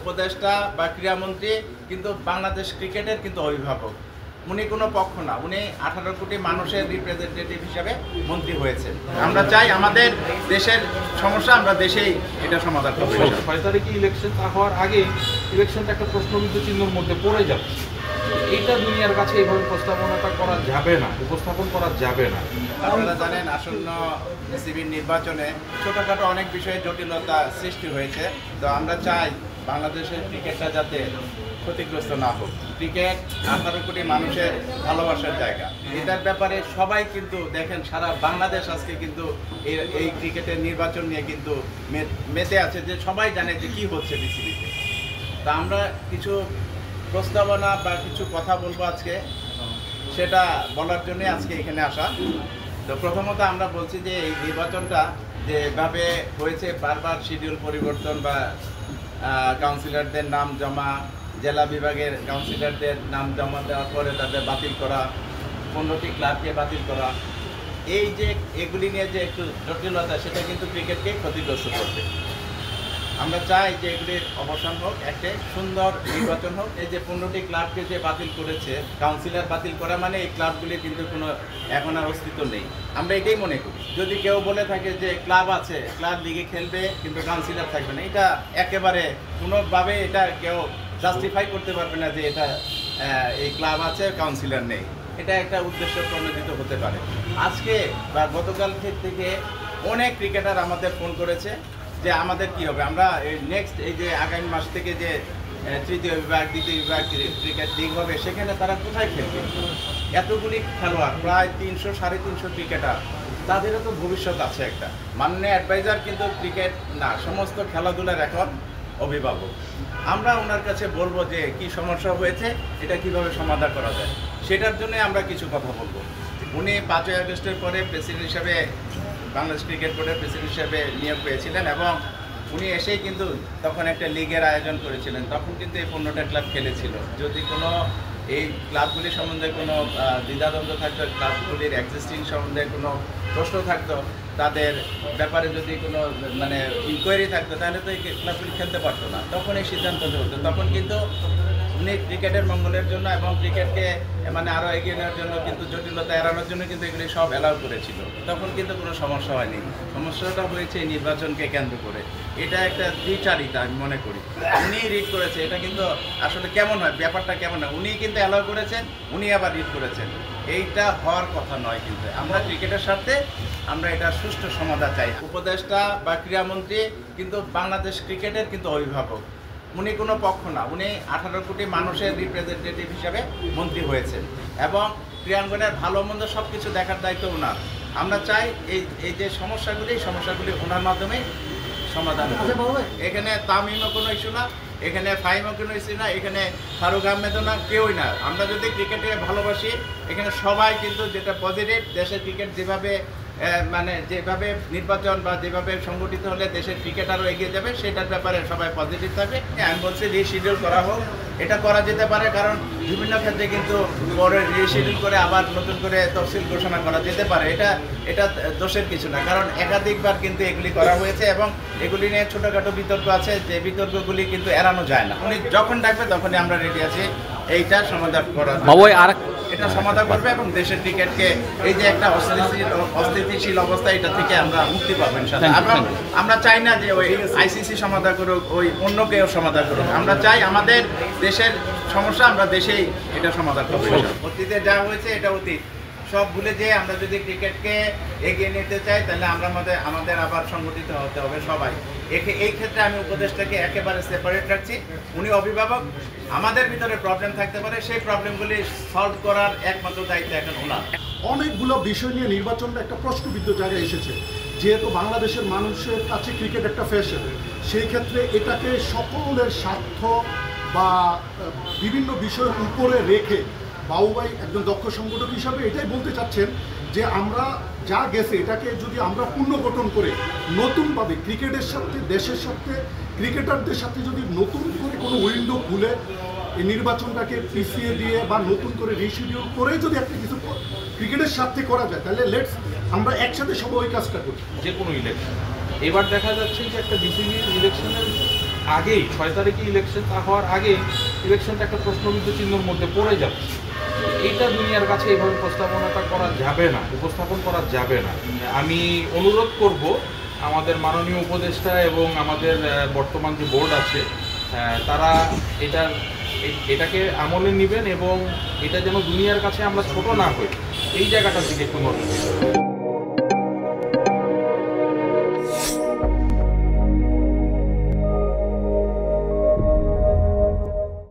উপদেষ্টা বা ক্রীড়ামন্ত্রী কিন্তু বাংলাদেশ ক্রিকেটের কিন্তু অভিভাবক। উনি কোনো পক্ষ না, উনি 18 কোটি মানুষের রিপ্রেজেন্টেটিভ হিসাবে মন্ত্রী হয়েছেন। আমরা চাই আমাদের দেশের সমস্যা আমরা দেশেই এটা সমাধান করব। 6 তারিখে ইলেকশন হওয়ার আগে ইলেকশনটা একটা প্রশ্নবিদ্ধ চিহ্নের মধ্যে পড়ে যাচ্ছে। এটা দুনিয়ার কাছে এইভাবে উপস্থাপনাটা করা যাবে না, উপস্থাপন করা যাবে না। আপনারা জানেন আসন্ন বিসিবির নির্বাচনে ছোটোখাটো অনেক বিষয়ে জটিলতা সৃষ্টি হয়েছে। তো আমরা চাই বাংলাদেশের ক্রিকেটটা যাতে ক্ষতিগ্রস্ত না হোক। ক্রিকেট 18 কোটি মানুষের ভালোবাসার জায়গা। এটার ব্যাপারে সবাই কিন্তু দেখেন, সারা বাংলাদেশ আজকে কিন্তু এই ক্রিকেটের নির্বাচন নিয়ে কিন্তু মেতে আছে, যে সবাই জানে যে কী হচ্ছে বিসিবিতে। তা আমরা কিছু প্রস্তাবনা বা কিছু কথা বলবো আজকে, সেটা বলার জন্যে আজকে এখানে আসা। তো প্রথমত আমরা বলছি যে এই নির্বাচনটা যেভাবে হয়েছে, বারবার শিডিউল পরিবর্তন বা কাউন্সিলরদের নাম জমা, জেলা বিভাগের কাউন্সিলরদের নাম জমা দেওয়ার পরে তাদের বাতিল করা, 15টি ক্লাবকে বাতিল করা, এই যে এগুলি নিয়ে যে একটু জটিলতা, সেটা কিন্তু ক্রিকেটকে ক্ষতিগ্রস্ত করবে। আমরা চাই যে এগুলির অবসান হোক, একটা সুন্দর নির্বাচন হোক। এই যে 15টি ক্লাবকে যে বাতিল করেছে, কাউন্সিলর বাতিল করা মানে এই ক্লাবগুলির কিন্তু কোনো এখন আর অস্তিত্ব নেই। আমরা এটাই মনে করি। যদি কেউ বলে থাকে যে ক্লাব আছে, ক্লাব লিগে খেলবে কিন্তু কাউন্সিলর থাকবে না, এটা একেবারে কোনোভাবে এটা কেউ জাস্টিফাই করতে পারবে না যে এটা এই ক্লাব আছে কাউন্সিলর নেই। এটা একটা উদ্দেশ্য প্রণোদিত হতে পারে। আজকে বা গতকাল থেকে অনেক ক্রিকেটার আমাদের ফোন করেছে যে আমাদের কি হবে, আমরা নেক্সট এই যে আগামী মাস থেকে যে তৃতীয় বিভাগ, দ্বিতীয় বিভাগ ক্রিকেট লিগ হবে, সেখানে তারা কোথায় খেলবে? এতগুলি খেলোয়াড়, প্রায় 300-350 ক্রিকেটার, তাদেরও তো ভবিষ্যৎ আছে একটা। মাননীয় অ্যাডভাইজার কিন্তু ক্রিকেট না, সমস্ত খেলাধুলার এখন অভিভাবক। আমরা ওনার কাছে বলবো যে কি সমস্যা হয়েছে, এটা কিভাবে সমাধান করা যায়, সেটার জন্য আমরা কিছু কথা বলবো। উনি 5ই আগস্টের পরে প্রেসিডেন্ট হিসাবে, বাংলাদেশ ক্রিকেট বোর্ডের প্রেসিডেন্ট হিসেবে নিয়োগ পেয়েছিলেন এবং উনি এসেই কিন্তু তখন একটা লিগের আয়োজন করেছিলেন। তখন কিন্তু এই 15টা ক্লাব খেলেছিল। যদি কোনো এই ক্লাবগুলি সম্বন্ধে কোনো দ্বিধাদ্বন্দ্ব থাকতো, ক্লাবগুলির এক্সিস্টিং সম্বন্ধে কোনো প্রশ্ন থাকতো, তাদের ব্যাপারে যদি কোনো মানে ইনকোয়ারি থাকতো, তাহলে তো এই ক্লাবগুলি খেলতে পারতো না। তখন এই সিদ্ধান্ত হতো। তখন কিন্তু উনি ক্রিকেটের মঙ্গলের জন্য এবং ক্রিকেটকে মানে আরও এগিয়ে নেওয়ার জন্য কিন্তু জটিলতা এড়ানোর জন্য কিন্তু এগুলি সব অ্যালাউ করেছিল। তখন কিন্তু কোনো সমস্যা হয়নি। সমস্যাটা হয়েছে এই নির্বাচনকে কেন্দ্র করে। এটা একটা দ্বিচারিতা আমি মনে করি। উনি রিড করেছে, এটা কিন্তু আসলে কেমন হয়, ব্যাপারটা কেমন হয়, উনি কিন্তু অ্যালাউ করেছেন, উনি আবার রিড করেছেন। এইটা হওয়ার কথা নয়। কিন্তু আমরা ক্রিকেটের স্বার্থে আমরা এটা সুষ্ঠু সমাধান চাই। উপদেষ্টা বা ক্রীড়ামন্ত্রী কিন্তু বাংলাদেশ ক্রিকেটের কিন্তু অভিভাবক। উনি কোনো পক্ষ না, উনি 18 কোটি মানুষের রিপ্রেজেন্টেটিভ হিসাবে মন্ত্রী হয়েছেন এবং ক্রীড়াঙ্গনের ভালো মন্দ সব কিছু দেখার দায়িত্ব ওনার। আমরা চাই এই যে সমস্যাগুলি ওনার মাধ্যমে সমাধান হবে। এখানে তামিমও কোনো ইস্যু না, এখানে ফাহিমও কোনো ইস্যু না, এখানে ফারুক আহমেদও না, কেউই না। আমরা যদি ক্রিকেটে ভালোবাসি, এখানে সবাই কিন্তু যেটা পজিটিভ, দেশের ক্রিকেট যেভাবে মানে যেভাবে নির্বাচন বা যেভাবে সংগঠিত হলে দেশের ক্রিকেট আরও এগিয়ে যাবে, সেটার ব্যাপারে সবাই পজিটিভ থাকবে। আমি বলছি রিশিডিউল করা হোক, এটা করা যেতে পারে, কারণ বিভিন্ন ক্ষেত্রে কিন্তু পরে রিশিডিউল করে আবার নতুন করে তফসিল ঘোষণা করা যেতে পারে। এটা দোষের কিছু না, কারণ একাধিকবার কিন্তু এগুলি করা হয়েছে এবং এগুলি নিয়ে ছোটোখাটো বিতর্ক আছে, যে বিতর্কগুলি কিন্তু এড়ানো যায় না। উনি যখন ডাকবে তখনই আমরা রেডি আছি এইটা সমাধান করার। এটা সমাধান করবে এবং দেশের ক্রিকেটকে এই যে একটা অস্থিতিশীল অবস্থা, এটা থেকে আমরা মুক্তি পাবো ইনশাআল্লাহ। আমরা চাই না যে ওই আইসিসি সমাধান করুক, ওই অন্য কেউ সমাধান করুক। আমরা চাই আমাদের দেশের সমস্যা আমরা দেশেই এটা সমাধান করবো। অতীতে যা হয়েছে এটা অতীত, সব ভুলে যেয়ে আমরা যদি ক্রিকেটকে এগিয়ে নিতে চাই, তাহলে আমাদের আবার সংগঠিত হতে হবে সবাই। এই ক্ষেত্রে আমি উপদেষ্টাকে একেবারে সেপারেট রাখছি। উনি অভিভাবক, আমাদের ভিতরে প্রবলেম থাকতে পারে, সেই প্রবলেমগুলি সলভ করার একমাত্র দায়িত্ব এখন ওনার। অনেকগুলো বিষয় নিয়ে নির্বাচনটা একটা প্রশ্নবিদ্ধ জায়গায় এসেছে। যেহেতু বাংলাদেশের মানুষের কাছে ক্রিকেট একটা ফ্যাশন, সেই ক্ষেত্রে এটাকে সকলের স্বার্থ বা বিভিন্ন বিষয়ের উপরে রেখে বাবুভাই একজন দক্ষ সংগঠক হিসাবে এটাই বলতে চাচ্ছেন যে আমরা যা গেছে এটাকে যদি আমরা পুনর্গঠন করে নতুনভাবে ক্রিকেটের সাথে, দেশের সাথে, ক্রিকেটারদের সাথে যদি নতুন করে কোনো উইন্ডো খুলে এই নির্বাচনটাকে পিছিয়ে দিয়ে বা নতুন করে রিশিডিউল করে যদি একটা কিছু ক্রিকেটের সাথে করা যায়, তাহলে লেটস আমরা একসাথে সবাই ওই কাজটা করি। যে কোনো ইলেকশন এবার দেখা যাচ্ছে যে একটা বিসিবি ইলেকশনের আগেই 6 তারিখে ইলেকশন হওয়ার আগেই ইলেকশনটা একটা প্রশ্নবিদ্ধ চিহ্নের মধ্যে পড়ে যাচ্ছে। এইটা দুনিয়ার কাছে এইভাবে প্রস্তাবনাটা করা যাবে না, উপস্থাপন করা যাবে না। আমি অনুরোধ করব আমাদের মাননীয় উপদেষ্টা এবং আমাদের বর্তমান যে বোর্ড আছে তারা এটাকে আমলে নেবেন এবং এটা যেন দুনিয়ার কাছে আমরা ছোট না হই, এই জায়গাটার দিকে একটু নজর দিবেন।